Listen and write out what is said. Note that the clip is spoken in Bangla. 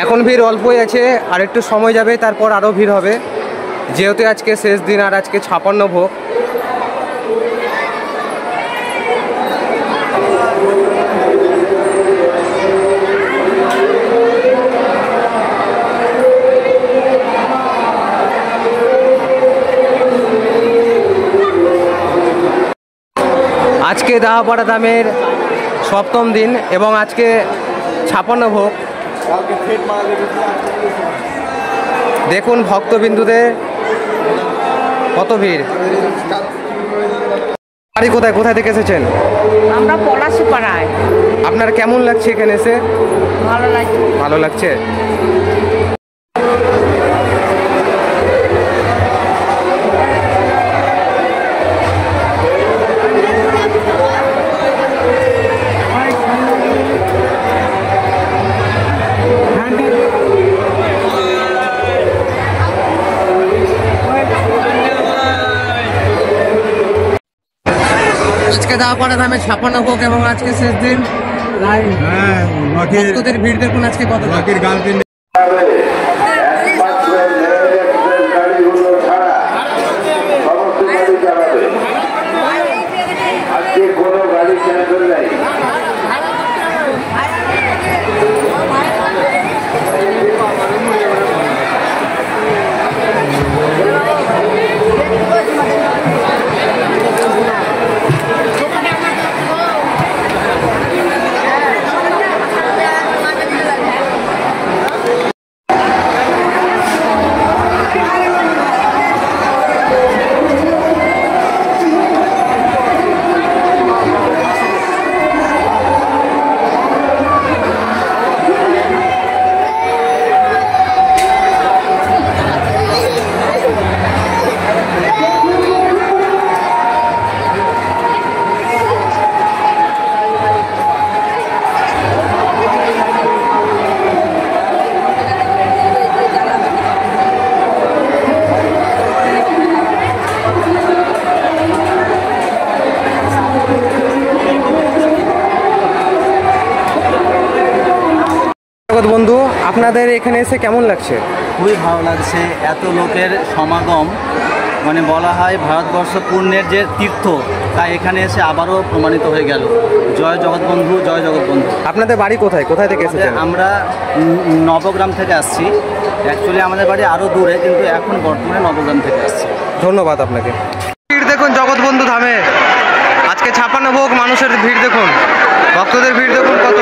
এখন ভিড় অল্পই আছে, আর একটু সময় যাবে, তারপর আরও ভিড় হবে, যেহেতু আজকে শেষ দিন আর আজকে 56 ভোগ। আজকে দাহাপাড়া ধামের 7ম দিন এবং আজকে 56 ভোগ। দেখুন ভক্তবিন্দুদের কত ভিড়। বাড়ি কোথায়, কোথায় থেকে এসেছেন? আমরা পলাশি পাড়ায়। আপনার কেমন লাগছে এখানে এসে? ভালো লাগছে। ভালো লাগছে। আজকে দাহাপাড়া ধামে 56 ভোগ এবং আজকে শেষ দিন। ভক্তদের ভিড় দেখুন আজকে কত। বন্ধু, আপনাদের এখানে এসে কেমন লাগছে? খুবই ভালো লাগছে। এত লোকের সমাগম, মানে বলা হয় ভারতবর্ষ পুণ্যের যে তীর্থ, তাই এখানে এসে আবারও প্রমাণিত হয়ে গেল। জয় জগৎবন্ধু, জয় জগৎবন্ধু। আপনাদের বাড়ি কোথায়, কোথায় থেকে এসেছেন? আমরা নবগ্রাম থেকে আসছি। অ্যাকচুয়ালি আমাদের বাড়ি আরও দূরে, কিন্তু এখন বর্তমানে নবগ্রাম থেকে আসছি। ধন্যবাদ আপনাকে। ভিড় দেখুন জগৎবন্ধু ধামে, আজকে 56 ভোগ মানুষের ভিড় দেখুন, ভক্তদের ভিড় দেখুন কত।